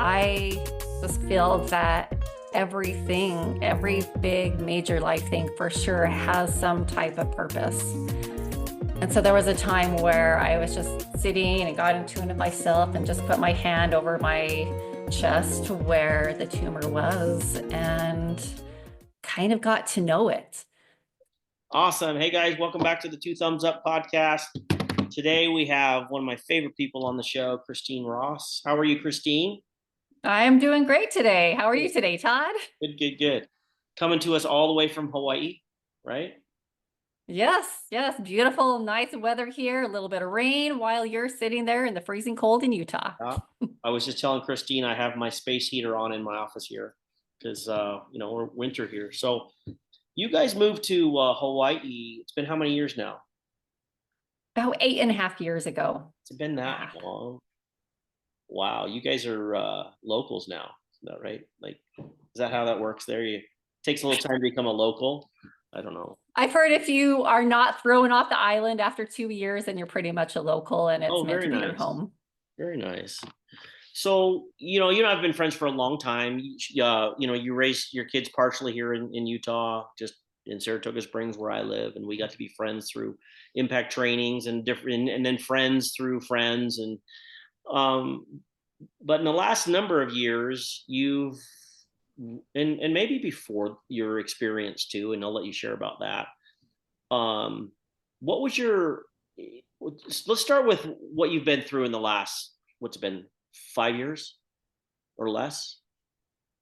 I just feel that every big major life thing for sure has some type of purpose. And so there was a time where I was just sitting and got in tune with myself and just put my hand over my chest where the tumor was and kind of got to know it. Awesome. Hey guys, welcome back to the Two Thumbs Up podcast. Today we have one of my favorite people on the show, Christine Ross. How are you, Christine? I am doing great today. How are you today, Todd? Good. Coming to us all the way from Hawaii, right? Yes. Beautiful, nice weather here. A little bit of rain while you're sitting there in the freezing cold in Utah. I was just telling Christine I have my space heater on in my office here because we're winter here. So you guys moved to Hawaii. It's been how many years now? About 8.5 years ago. It's been that long. Wow, you guys are locals now. Is that right? Like, is that how that works there? It takes a little time to become a local. I don't know. I've heard if you are not thrown off the island after 2 years, then you're pretty much a local and it's meant to be your home. Very nice. So, I've been friends for a long time. You raised your kids partially here in Utah, just in Saratoga Springs where I live, and we got to be friends through impact trainings and different, and then friends through friends. Um, but in the last number of years, and maybe before your experience too, and I'll let you share about that. What was let's start with what you've been through in the last, what's it been, 5 years or less?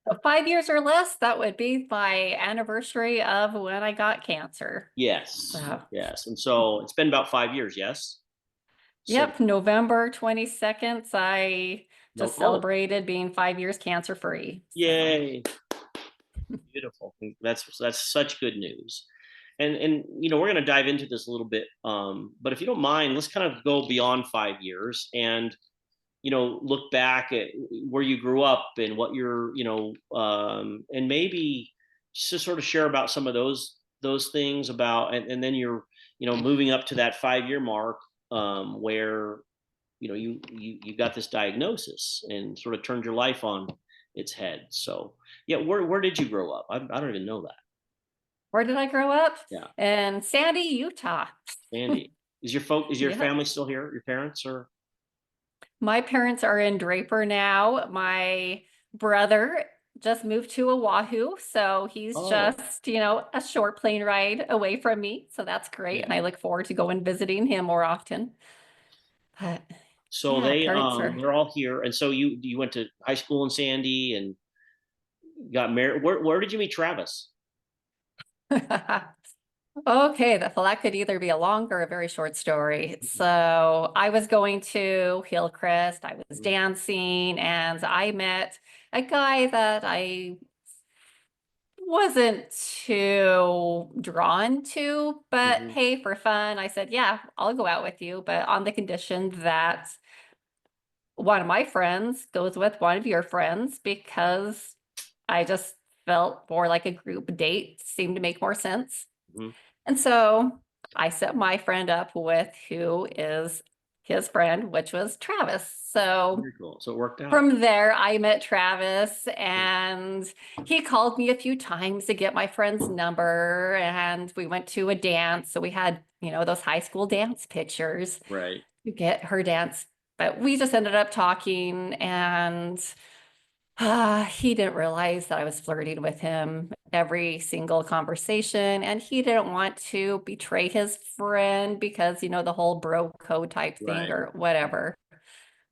So 5 years or less, that would be my anniversary of when I got cancer. Yes. Yes. And so it's been about 5 years, yes? Yep, November 22nd, I just celebrated being 5 years cancer free. Yay. Beautiful. That's such good news. And we're going to dive into this a little bit. But if you don't mind, let's kind of go beyond 5 years and look back at where you grew up and what you're, and maybe just sort of share about some of those things about, and then you're, moving up to that 5 year mark, where, you got this diagnosis and sort of turned your life on its head. So yeah, where did you grow up? I don't even know that. Where did I grow up? Yeah. In Sandy, Utah. Sandy. Is your family still here? Your parents or? My parents are in Draper now. My brother just moved to Oahu, so he's just, a short plane ride away from me. So that's great. Yeah. And I look forward to going visiting him more often. But so they're all here. And so you went to high school in Sandy and got married. Where did you meet Travis? Okay, that could either be a long or a very short story. So I was going to Hillcrest, I was dancing, and I met a guy that I wasn't too drawn to, but hey, for fun, I said, yeah, I'll go out with you, but on the condition that one of my friends goes with one of your friends, because I just felt more like a group date seemed to make more sense. And so I set my friend up with who is his friend, which was Travis. So very cool. So it worked out. From there, I met Travis and he called me a few times to get my friend's number, and we went to a dance. So we had, those high school dance pictures. Right. To get her dance. But we just ended up talking, and he didn't realize that I was flirting with him every single conversation, and he didn't want to betray his friend because, the whole bro code type thing or whatever.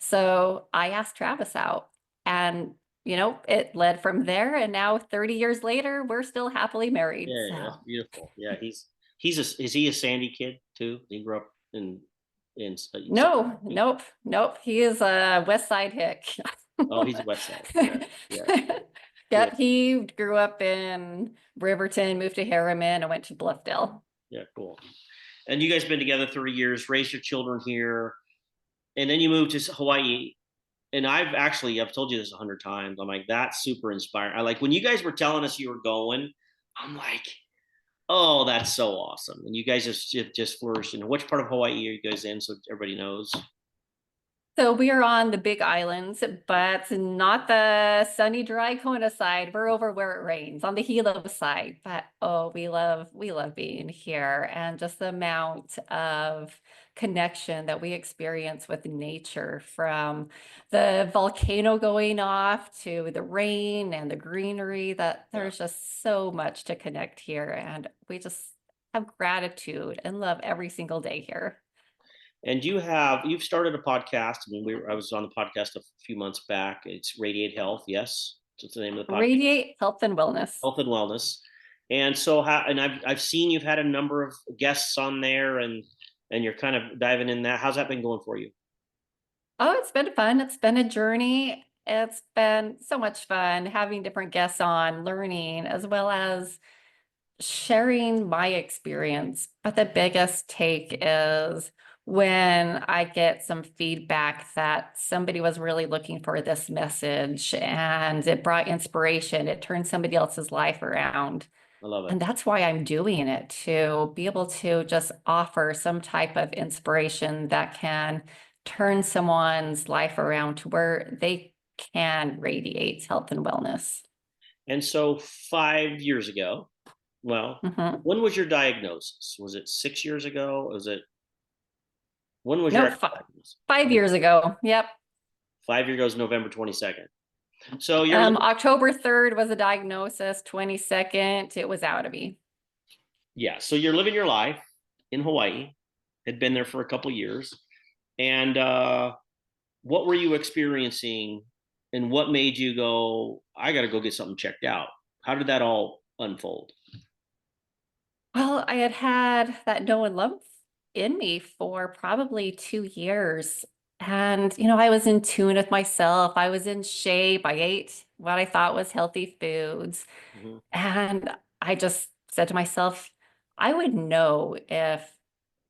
So I asked Travis out, and, it led from there. And now 30 years later, we're still happily married. Yeah, so. That's beautiful. Yeah, is he a Sandy kid too? He grew up in No, nope. He is a West Side hick. Oh, he's West Side. Yeah. Yep, he grew up in Riverton, moved to Harriman, and went to Bluffdale. Yeah, cool. And you guys been together 3 years, raised your children here, and then you moved to Hawaii. And I've told you this 100 times. I'm like, that's super inspiring. I like when you guys were telling us you were going, I'm like, oh, that's so awesome. And you guys just flourished. And which part of Hawaii are you guys in, so everybody knows? So we are on the Big Islands, but not the sunny, dry Kona side. We're over where it rains on the Hilo side. But oh, we love being here and just the amount of connection that we experience with nature, from the volcano going off to the rain and the greenery, that Yeah. there's just so much to connect here. And we just have gratitude and love every single day here. And you've started a podcast. I mean, I was on the podcast a few months back. It's Radiate Health. Yes, that's the name of the podcast. Radiate health and wellness. Health and wellness. And so, and I've seen you've had a number of guests on there, and you're kind of diving in that. How's that been going for you? Oh, it's been fun. It's been a journey. It's been so much fun having different guests on, learning, as well as sharing my experience. But the biggest take is when I get some feedback that somebody was really looking for this message and it brought inspiration, it turned somebody else's life around. I love it. And that's why I'm doing it, to be able to just offer some type of inspiration that can turn someone's life around to where they can radiate health and wellness. And so 5 years ago, well, Mhm. when was your diagnosis? Was it 6 years ago? Was it when was your Nope, actual diagnosis? 5 years ago. Yep. 5 years ago is November 22nd. So you're living, October 3rd was a diagnosis, 22nd, it was out of me. yeah. So you're living your life in Hawaii. Had been there for a couple years, and what were you experiencing, and what made you go, I got to go get something checked out? How did that all unfold? Well, I had had that Noah lump in me for probably 2 years. And, I was in tune with myself. I was in shape. I ate what I thought was healthy foods. Mhm. And I just said to myself, I would know if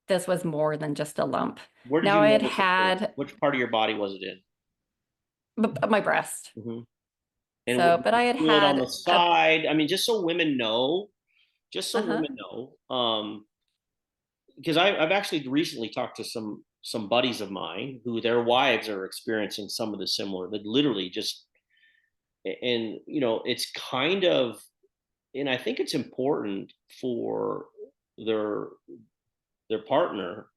this was more than just a lump. Where did Now you I had notice it first? had Which part of your body was it in? my breast. Mhm. And So, but did I you had feel it on the had a, side? I mean, just so women know, just so uh-huh. women know, because I've actually recently talked to some buddies of mine who their wives are experiencing some of the similar, that literally just, and it's kind of, and I think it's important for their their partner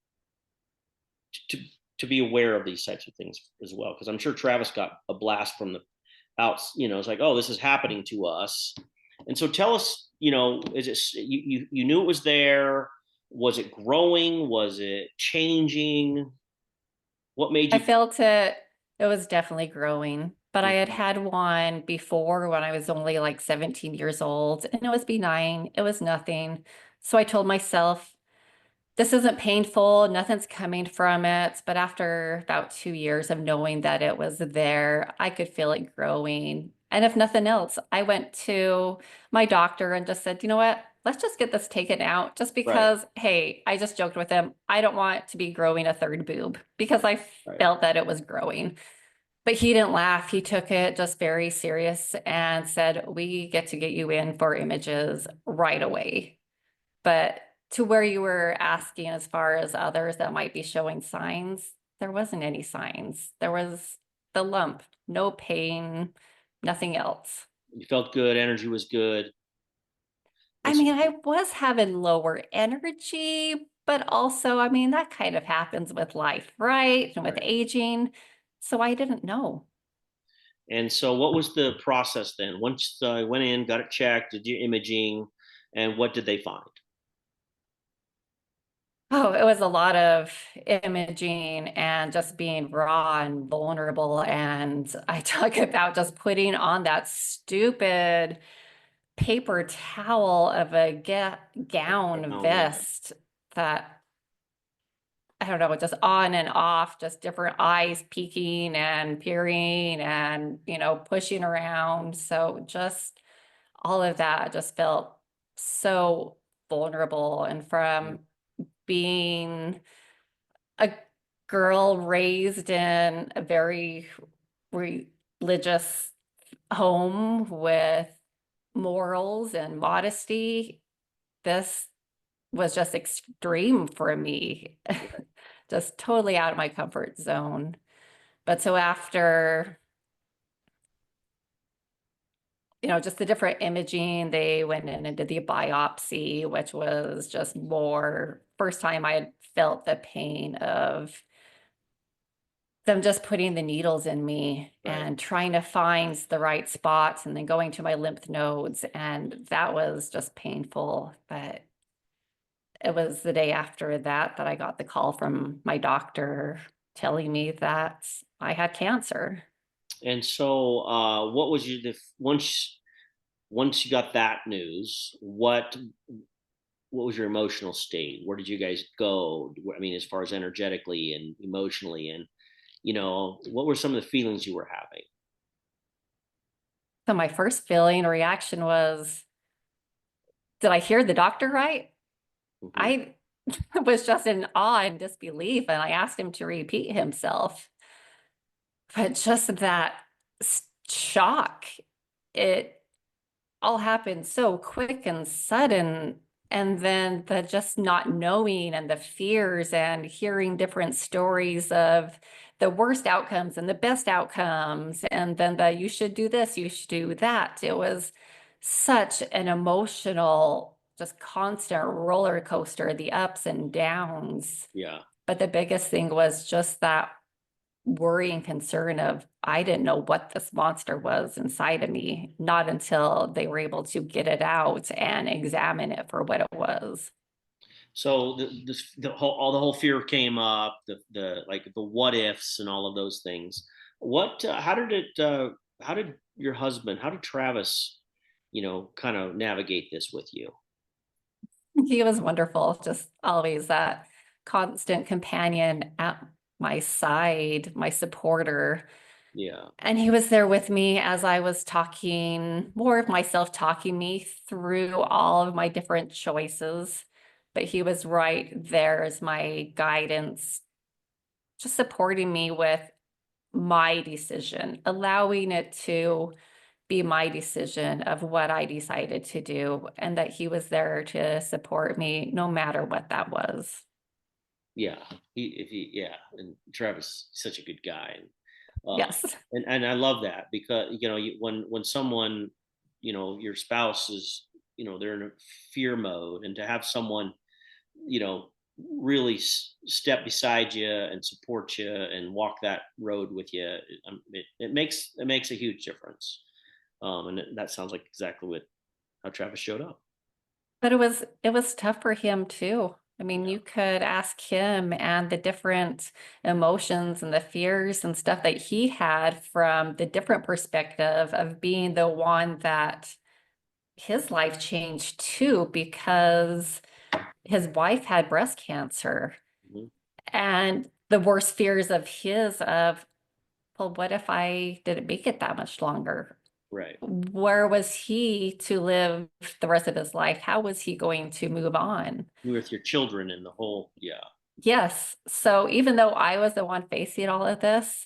to to be aware of these types of things as well, because I'm sure Travis got a blast from the outs. It's like, oh, this is happening to us. And so tell us, is it, you knew it was there? Was it growing? Was it changing? What made I you? felt it was definitely growing, but I had Mhm. had one before when I was only like 17 years old, and it was benign. It was nothing. So I told myself, this isn't painful, nothing's coming from it. But after about 2 years of knowing that it was there, I could feel it growing. And if nothing else, I went to my doctor and just said, you know what? Let's just get this taken out just Right, because, hey, I just joked with him. I don't want to be growing a third boob because I right. felt that it was growing. But he didn't laugh. He took it just very serious and said, we get to get you in for images right away. But to where you were asking, as far as others that might be showing signs, there wasn't any signs. There was the lump, no pain, nothing else. You felt good. Energy was good. I And so, mean, I was having lower energy, but also, I mean, that kind of happens with life, right? And with right. aging. So I didn't know. And so, what was the process then? Once I went in, got it checked, did your imaging, and what did they find? Oh, it was a lot of imaging and just being raw and vulnerable. And I talk about just putting on that stupid paper towel of a gown Oh, yeah. vest that, I don't know, just on and off, just different eyes peeking and peering and, pushing around. So just all of that just felt so vulnerable. And from being a girl raised in a very religious home with morals and modesty, this was just extreme for me. Just totally out of my comfort zone. But so after, just the different imaging, they went in and did the biopsy, which was just more, first time I had felt the pain of them just putting the needles in me Right. and trying to find the right spots and then going to my lymph nodes. And that was just painful. But it was the day after that I got the call from my doctor telling me that I had cancer. And so, what was you the once you got that news? What was your emotional state? Where did you guys go? I mean, as far as energetically and emotionally, and what were some of the feelings you were having? So my first feeling or reaction was, did I hear the doctor right? Hmm. I was just in awe and disbelief, and I asked him to repeat himself. But just that shock, it all happened so quick and sudden. And then the just not knowing and the fears and hearing different stories of the worst outcomes and the best outcomes. And then the you should do this, you should do that. It was such an emotional, just constant roller coaster, the ups and downs. Yeah. But the biggest thing was just that worry and concern of I didn't know what this monster was inside of me, not until they were able to get it out and examine it for what it was. So the whole fear came up, the like the what ifs and all of those things. What how did your husband, how did Travis, kind of navigate this with you? He was wonderful, just always that constant companion at my side, my supporter. Yeah. And he was there with me as I was talking, more of myself talking me through all of my different choices. But he was right there as my guidance, just supporting me with my decision, allowing it to be my decision of what I decided to do, and that he was there to support me no matter what that was. Yeah. Yeah. And Travis is such a good guy. Uh, Yes. and I love that because when someone, your spouse is, they're in a fear mode, and to have someone, you know really step beside you and support you and walk that road with you, it makes a huge difference. And that sounds like exactly what how Travis showed up. But it was tough for him too. I mean, Yeah. you could ask him and the different emotions and the fears and stuff that he had from the different perspective of being the one that his life changed too, because his wife had breast cancer. Mhm. And the worst fears of his of, well, what if I didn't make it that much longer? Right. Where was he to live the rest of his life? How was he going to move on? With your children and the whole, yeah. Yes. So even though I was the one facing all of this,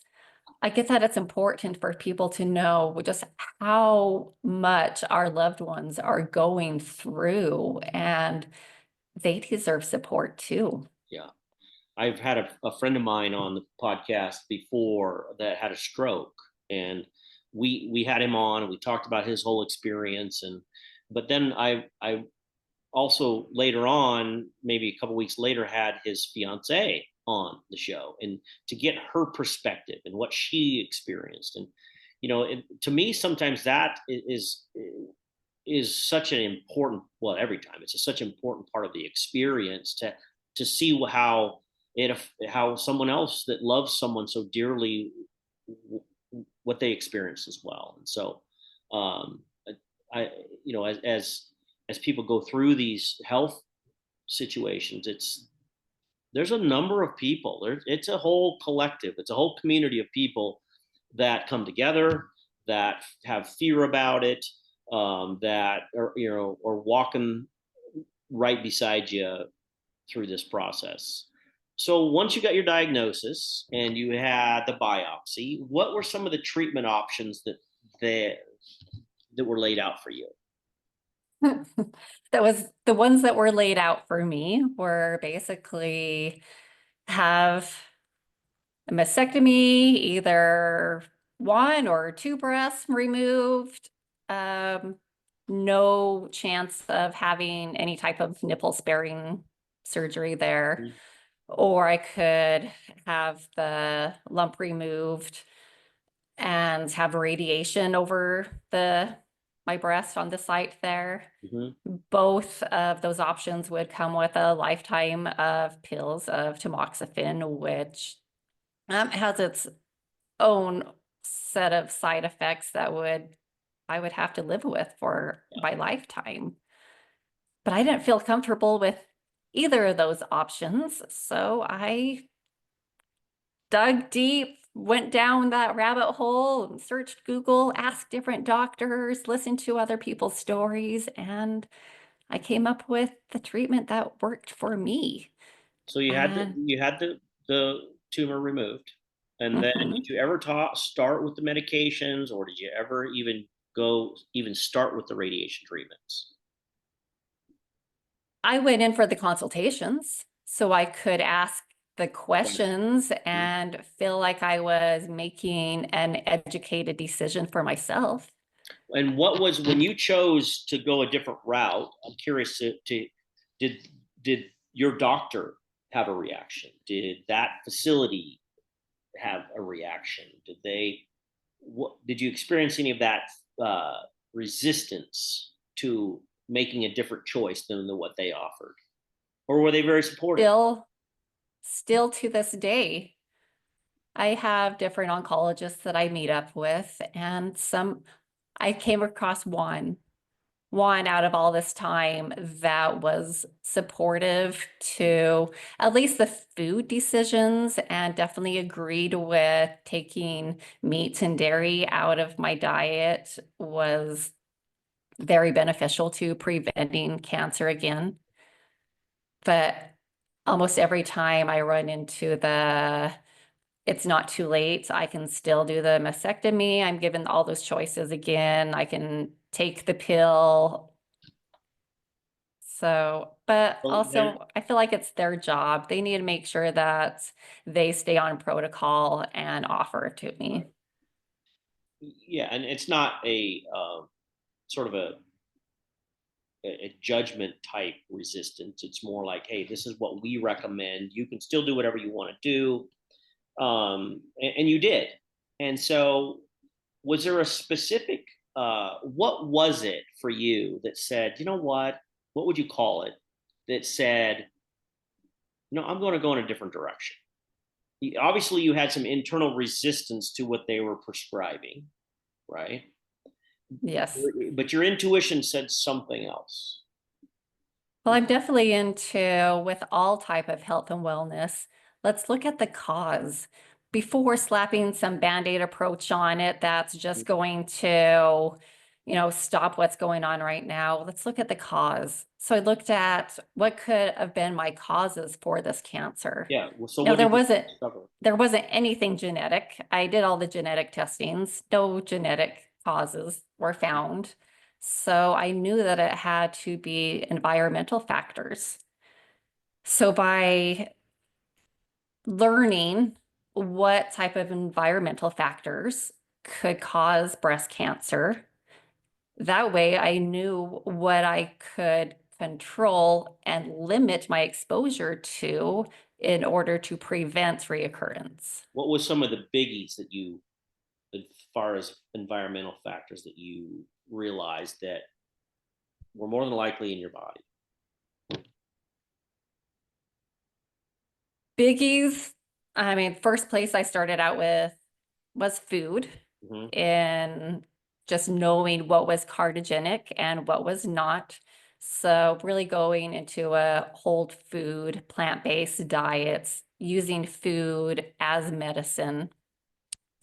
I get that it's important for people to know just how much our loved ones are going through, and they deserve support too. Yeah. I've had a friend of mine on the podcast before that had a stroke, and we had him on and we talked about his whole experience. And but then I also later on, maybe a couple weeks later, had his fiance on the show, and to get her perspective and what she experienced. And to me, sometimes that is such an important, well, every time it's such an important part of the experience to see how someone else that loves someone so dearly, what they experience as well. And so, um, I as people go through these health situations, there's a number of people. It's a whole collective. It's a whole community of people that come together, that have fear about it, that are walking right beside you through this process. So once you got your diagnosis and you had the biopsy, what were some of the treatment options that that were laid out for you? That was the ones that were laid out for me were basically have a mastectomy, either one or two breasts removed. Um, no chance of having any type of nipple sparing surgery there. Mhm. Or I could have the lump removed and have radiation over the my breast on the site there. Mhm. Both of those options would come with a lifetime of pills of tamoxifen, which has its own set of side effects that I would have to live with for my lifetime. But I didn't feel comfortable with either of those options, so I dug deep, went down that rabbit hole, and searched Google, asked different doctors, listened to other people's stories, and I came up with the treatment that worked for me. So And you had the tumor removed, and then did mhm. you ever start with the medications, or did you ever even start with the radiation treatments? I went in for the consultations so I could ask the questions and feel like I was making an educated decision for myself. And what was when you chose to go a different route? I'm curious to did did your doctor have a reaction? Did that facility have a reaction? Did you experience any of that uh, resistance to making a different choice than what they offered, or were they very supportive? Still, still to this day, I have different oncologists that I meet up with, and I came across one out of all this time that was supportive to at least the food decisions and definitely agreed with taking meats and dairy out of my diet was very beneficial to preventing cancer again. But almost every time I run into it's not too late, I can still do the mastectomy. I'm given all those choices again. I can take the pill. So, but Well, also I feel like it's their job. They need to make sure that they stay on protocol and offer it to me. yeah, and it's not a sort of a judgment type resistance. It's more like, hey, this is what we recommend. You can still do whatever you want to do, and you did. And so, was there a specific? What was it for you that said, you know what? What would you call it? That said, I'm going to go in a different direction. Obviously, you had some internal resistance to what they were prescribing, right? Yes. But your intuition said something else. Well, I'm definitely into with all type of health and wellness. Let's look at the cause before slapping some band-aid approach on it that's just going to, stop what's going on right now. Let's look at the cause. So I looked at what could have been my causes for this cancer. Yeah. Well, so Now what there did you wasn't discover? there wasn't anything genetic. I did all the genetic testings. No genetic causes were found. So I knew that it had to be environmental factors. So by learning what type of environmental factors could cause breast cancer, that way I knew what I could control and limit my exposure to in order to prevent reoccurrence. What was some of the biggies that as far as environmental factors that you realized that were more than likely in your body? Biggies, I mean, first place I started out with was food Mm-hmm. and just knowing what was carcinogenic and what was not. So really going into a whole food, plant-based diets, using food as medicine.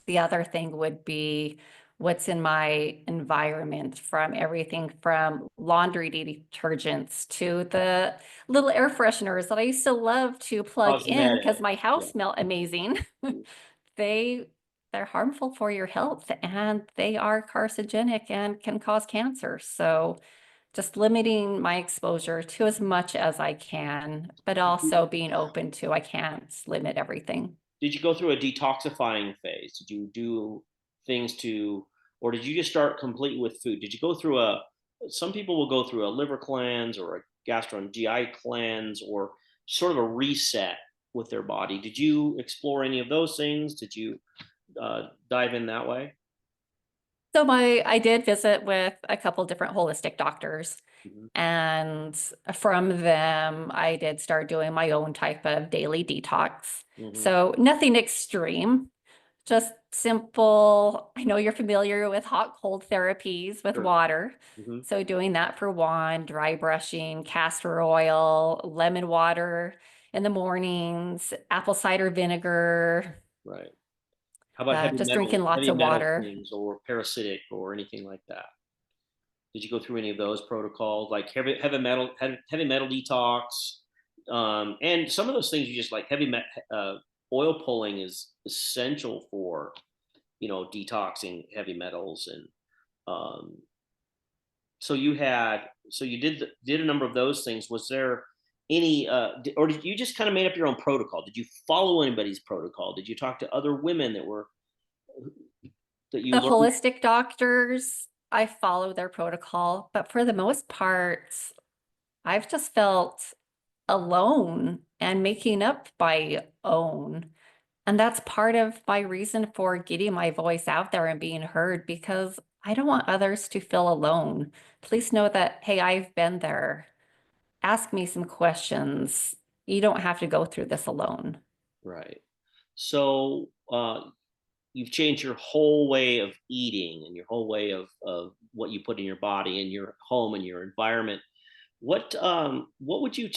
The other thing would be what's in my environment, from everything from laundry detergents to the little air fresheners that I used to love to plug in because Cosmetic. my Yeah. house smelled amazing. They they're harmful for your health and they are carcinogenic and can cause cancer. So just limiting my exposure to as much as I can, but also being open to I can't limit everything. did you go through a detoxifying phase? Did you do things to, or did you just start completely with food? Did you go through a, some people will go through a liver cleanse or a gastro and GI cleanse or sort of a reset with their body. Did you explore any of those things? Did you dive in that way? So I did visit with a couple different holistic doctors, Mm-hmm. and from them, I did start doing my own type of daily detox. Mm-hmm. So nothing extreme, just simple. I know you're familiar with hot cold therapies with Sure. water. Mm-hmm. So doing that for one, dry brushing, castor oil, lemon water in the mornings, apple cider vinegar, Right. How about just drinking lots heavy of metal water. things or parasitic or anything like that? Did you go through any of those protocols, like heavy metal detox? And some of those things you just like oil pulling is essential for, detoxing heavy metals. And um, so you did a number of those things. Was there any, or did you just kind of made up your own protocol? Did you follow anybody's protocol? Did you talk to other women that you The learned? holistic doctors, I follow their protocol, but for the most part, I've just felt alone and making up my own. And that's part of my reason for getting my voice out there and being heard, because I don't want others to feel alone. Please know that, hey, I've been there. Ask me some questions. You don't have to go through this alone. Right. So you've changed your whole way of eating and your whole way of what you put in your body and your home and your environment. What would you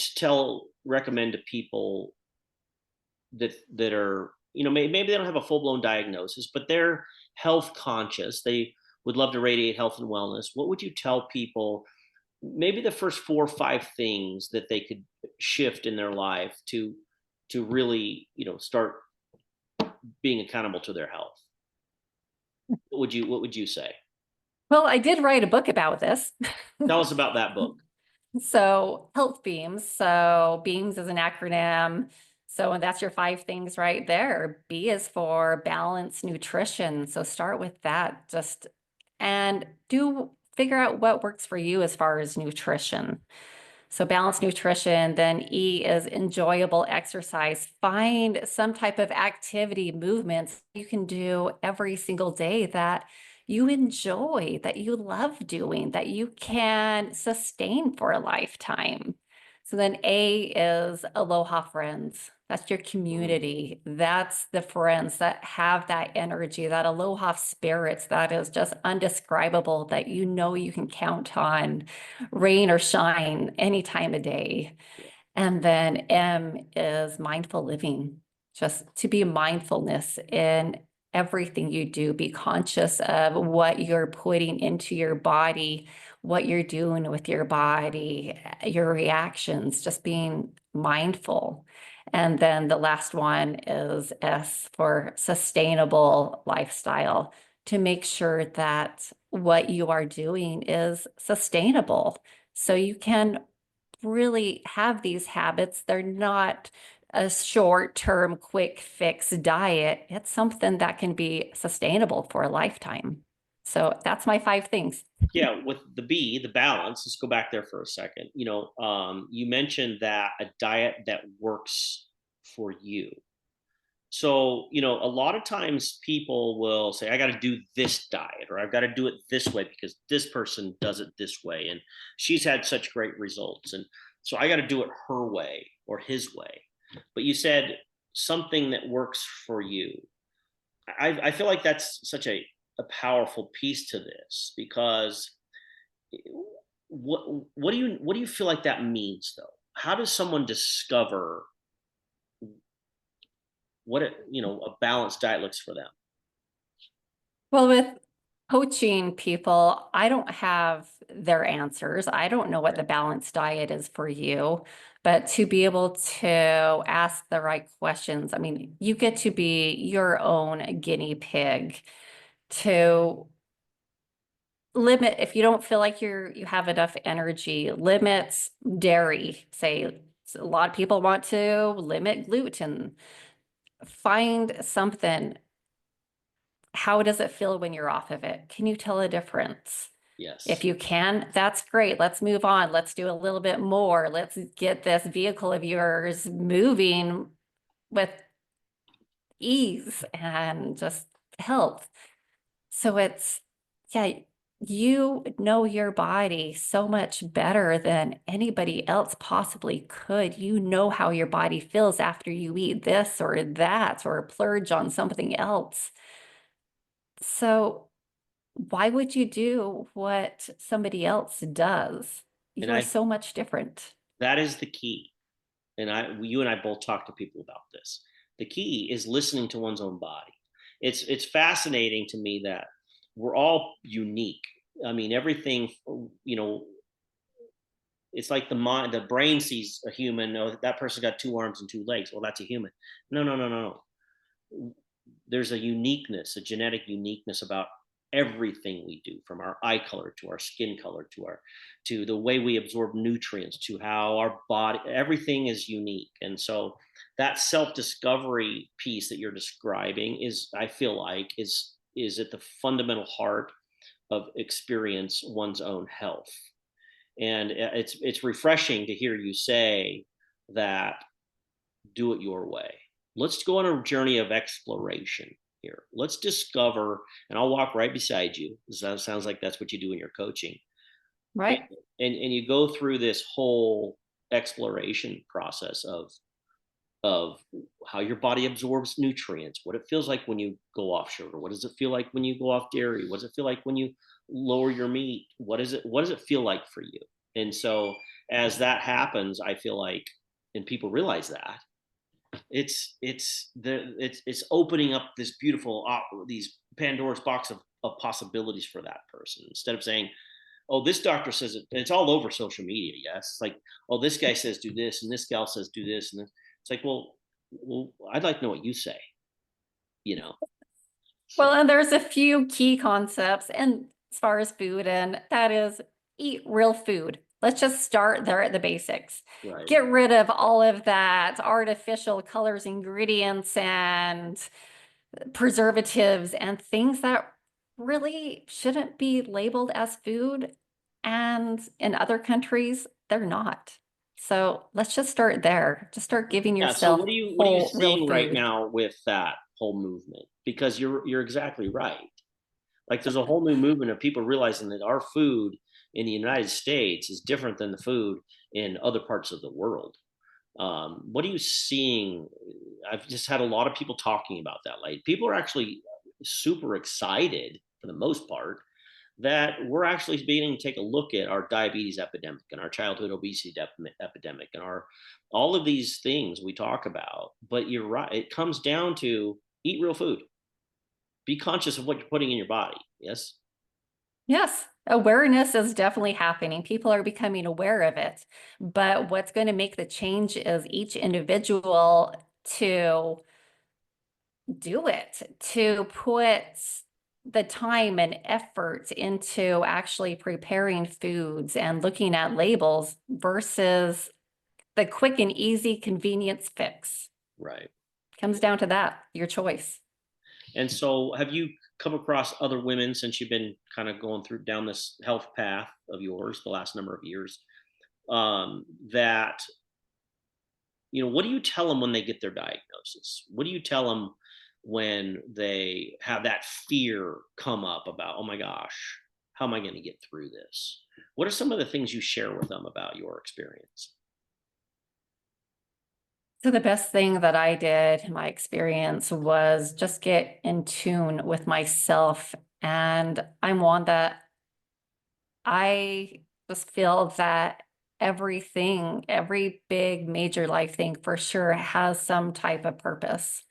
recommend to people that are, maybe they don't have a full-blown diagnosis, but they're health conscious, they would love to radiate health and wellness? What would you tell people, maybe the first 4 or 5 things that they could shift in their life to really, start being accountable to their health? What would you say? Well, I did write a book about this. Tell us about that book. So health beams. So beams is an acronym. So that's your 5 things right there. B is for balanced nutrition. So start with that. Just and do figure out what works for you as far as nutrition. So balanced nutrition, then E is enjoyable exercise. Find some type of activity, movements you can do every single day that you enjoy, that you love doing, that you can sustain for a lifetime. So then A is aloha friends. That's your Mm, community. That's the friends that have that energy, that aloha spirits that is just undescribable, that you know you can count on rain or shine any time of day. yeah. And then M is mindful living, just to be mindfulness in everything you do. Be conscious of what you're putting into your body, what you're doing with your body, your reactions, just being mindful. And then the last one is S for sustainable lifestyle, to make sure that what you are doing is sustainable. So you can really have these habits. They're not a short-term quick fix diet. It's something that can be sustainable for a lifetime. So that's my 5 things. Yeah, with the balance, let's go back there for a second. You mentioned that a diet that works for you. So, a lot of times people will say, I got to do this diet or I've got to do it this way because this person does it this way. And she's had such great results. And so I got to do it her way or his way. But you said something that works for you. I feel like that's such a powerful piece to this, because what do you feel like that means though? How does someone discover a balanced diet looks for them? Well, with coaching people, I don't have their answers. I don't know what the balanced diet is for you, but to be able to ask the right questions, I mean, you get to be your own guinea pig to limit if you don't feel like you have enough energy, limit dairy. Say a lot of people want to limit gluten. find something. How does it feel when you're off of it? Can you tell a difference? If Yes. you can, that's great. Let's move on. Let's do a little bit more. Let's get this vehicle of yours moving with ease and just health. So it's, yeah, you know your body so much better than anybody else possibly could. You know how your body feels after you eat this or that or plurge on something else. So why would you do what somebody else does? And You are I so much different. that is the key. And you and I both talk to people about this. The key is listening to one's own body. It's fascinating to me that we're all unique. I mean, everything, you know, it's like the brain sees a human. Oh, that person got two arms and two legs. Well, that's a human. No, no, no, no, no. There's a uniqueness, a genetic uniqueness about everything we do, from our eye color to our skin color to the way we absorb nutrients to how our body, everything is unique. And so that self-discovery piece that you're describing is, I feel like, is at the fundamental heart of experience one's own health. And it's refreshing to hear you say that, do it your way. Let's go on a journey of exploration here. Let's discover, and I'll walk right beside you. That sounds like that's what you do in your coaching. And, Right? and you go through this whole exploration process of how your body absorbs nutrients, what it feels like when you go off sugar, what does it feel like when you go off dairy, what does it feel like when you lower your meat, what does it feel like for you? And so as that happens, I feel like, and people realize that, it's opening up this beautiful these Pandora's box of possibilities for that person, instead of saying, oh, this doctor says it, and it's all over social media. Yes, it's like, oh, this guy says do this and this gal says do this, and it's like, well, I'd like to know what you say, you know. Well, So and there's a few key concepts and as far as food, and that is eat real food. Let's just start there at the basics. right. Get rid of all of that artificial colors, ingredients, and preservatives and things that really shouldn't be labeled as food. And in other countries, they're not. So let's just start there. Just start giving Yeah, so yourself what are you whole, real seeing right food. now with that whole movement? Because you're exactly right. Like, there's a whole new movement of people realizing that our food in the United States is different than the food in other parts of the world. What are you seeing? I've just had a lot of people talking about that. Like, people are actually super excited for the most part that we're actually beginning to take a look at our diabetes epidemic and our childhood obesity epidemic and our all of these things we talk about. But you're right; it comes down to eat real food. Be conscious of what you're putting in your body. Yes. Yes, awareness is definitely happening. People are becoming aware of it. But what's going to make the change is each individual to do it, to put the time and effort into actually preparing foods and looking at labels versus the quick and easy convenience fix. Right. Comes down to that, your choice. And so, have you come across other women since you've been kind of going through down this health path of yours the last number of years? That, what do you tell them when they get their diagnosis? What do you tell them when they have that fear come up about, oh my gosh, how am I going to get through this? What are some of the things you share with them about your experience? So the best thing that I did in my experience was just get in tune with myself. And I'm one that I just feel that everything, every big major life thing for sure has some type of purpose.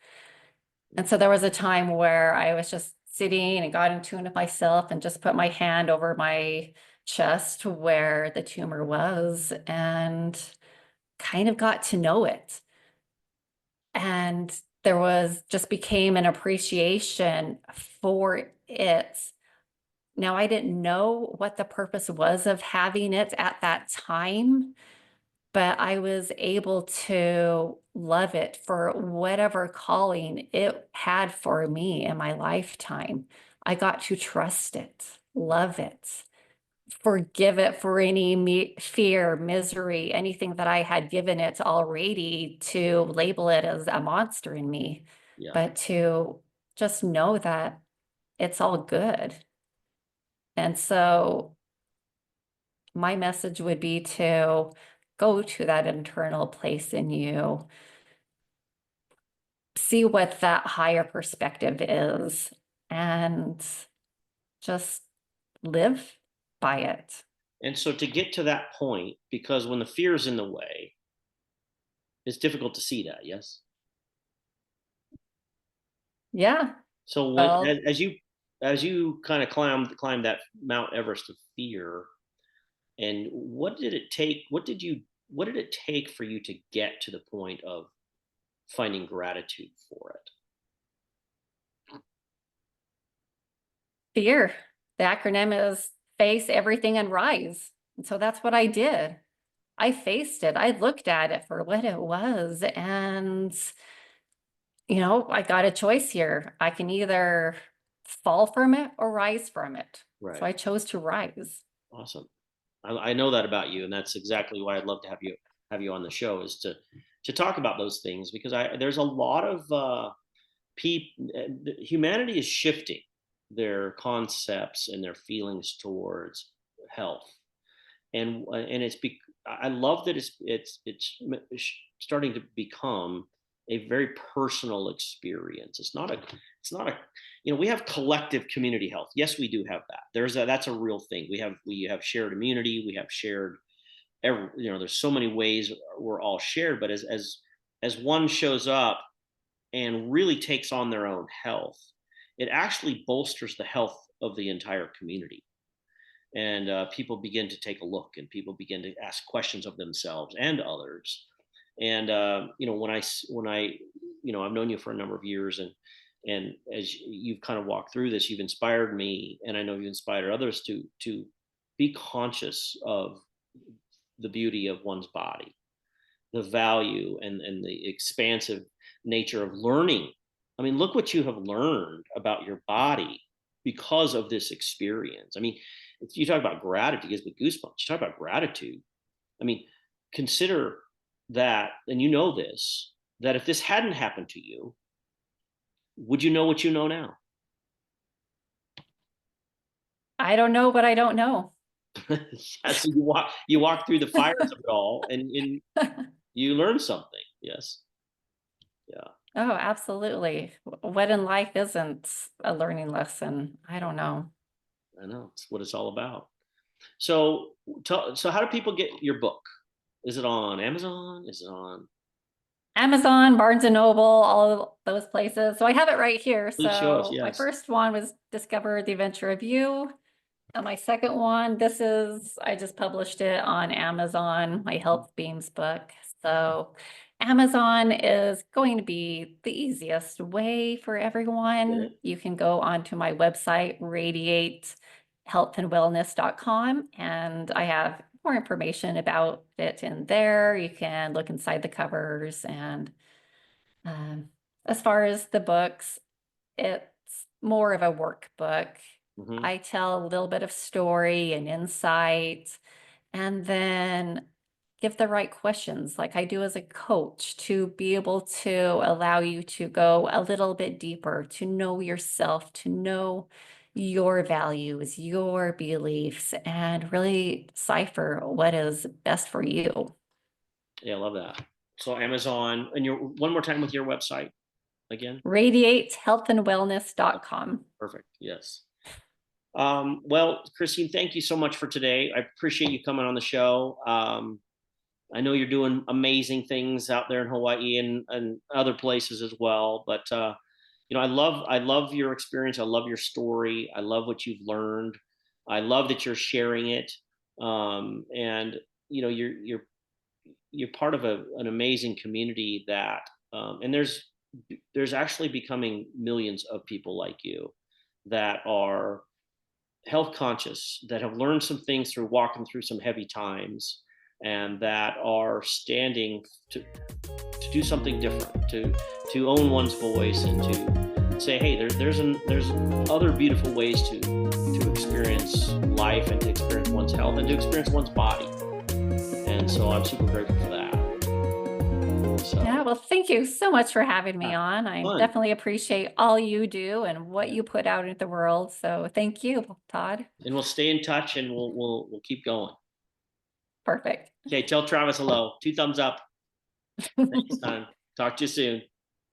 And so there was a time where I was just sitting and got in tune with myself and just put my hand over my chest where the tumor was and kind of got to know it. And there was just became an appreciation for it. Now, I didn't know what the purpose was of having it at that time, but I was able to love it for whatever calling it had for me in my lifetime. I got to trust it, love it, forgive it for any fear, misery, anything that I had given it already, to label it as a monster in me, Yeah. but to just know that it's all good. And so my message would be to go to that internal place in you, see what that higher perspective is, and just live by it. And so to get to that point, because when the fear is in the way, it's difficult to see that. Yes. Yeah. So when Well, as you kind of climb that Mount Everest of fear, and what did it take? What did it take for you to get to the point of finding gratitude for it? fear. The acronym is face everything and rise. And so that's what I did. I faced it. I looked at it for what it was. And, I got a choice here. I can either fall from it or rise from it. So Right. I chose to rise. Awesome. I know that about you, and that's exactly why I'd love to have you on the show, is to talk about those things, because there's a lot of people. Humanity is shifting their concepts and their feelings towards health, and I love that it's starting to become a very personal experience. It's not a we have collective community health. Yes, we do have that. That's a real thing. We have shared immunity. We have shared there's so many ways we're all shared, but as one shows up and really takes on their own health, it actually bolsters the health of the entire community. And people begin to take a look, and people begin to ask questions of themselves and others. And when I I've known you for a number of years, and as you've kind of walked through this, you've inspired me, and I know you've inspired others to be conscious of the beauty of one's body, the value and the expansive nature of learning. I mean, look what you have learned about your body because of this experience. I mean, you talk about gratitude, it gives me goosebumps. You talk about gratitude. I mean, consider that, and you know this, that if this hadn't happened to you, would you know what you know now? I don't know what I don't know. Yeah, so you walk through the fires of it all, and you learn something. Yes. Yeah. Oh, absolutely. What in life isn't a learning lesson? I don't know. I know. It's what it's all about. So how do people get your book? Is it on Amazon? Is it on? Amazon, Barnes and Noble, all of those places. So I have it right here. Please show us. So my Yes. first one was Discover the Adventure of You. And my second one, I just published it on Amazon, my Health Beams book. So Amazon is going to be the easiest way for Get everyone. it? You can go onto my website, radiatehealthandwellness.com, and I have more information about it in there. You can look inside the covers. And um, as far as the books, it's more of a workbook. Hmm. I tell a little bit of story and insight, and then give the right questions like I do as a coach, to be able to allow you to go a little bit deeper, to know yourself, to know your values, your beliefs, and really decipher what is best for you. Yeah, I love that. So Amazon, and your one more time with your website again. Radiatehealthandwellness.com. Perfect. Yes. Well, Christine, thank you so much for today. I appreciate you coming on the show. I know you're doing amazing things out there in Hawaii and other places as well. But I love your experience. I love your story. I love what you've learned. I love that you're sharing it. And you're part of an amazing community and there's actually becoming millions of people like you that are health conscious, that have learned some things through walking through some heavy times, and that are standing to do something different, to own one's voice, and to say, hey, there's other beautiful ways to experience life, and to experience one's health, and to experience one's body. And so I'm super grateful for that. So Yeah, well, thank you so much for having me on. I fun. definitely appreciate all you do and what you put out into the world. So thank you, Todd. And we'll stay in touch, and we'll keep going. Perfect. Okay, tell Travis hello. 2 thumbs up. Thanks, son. Talk to you soon.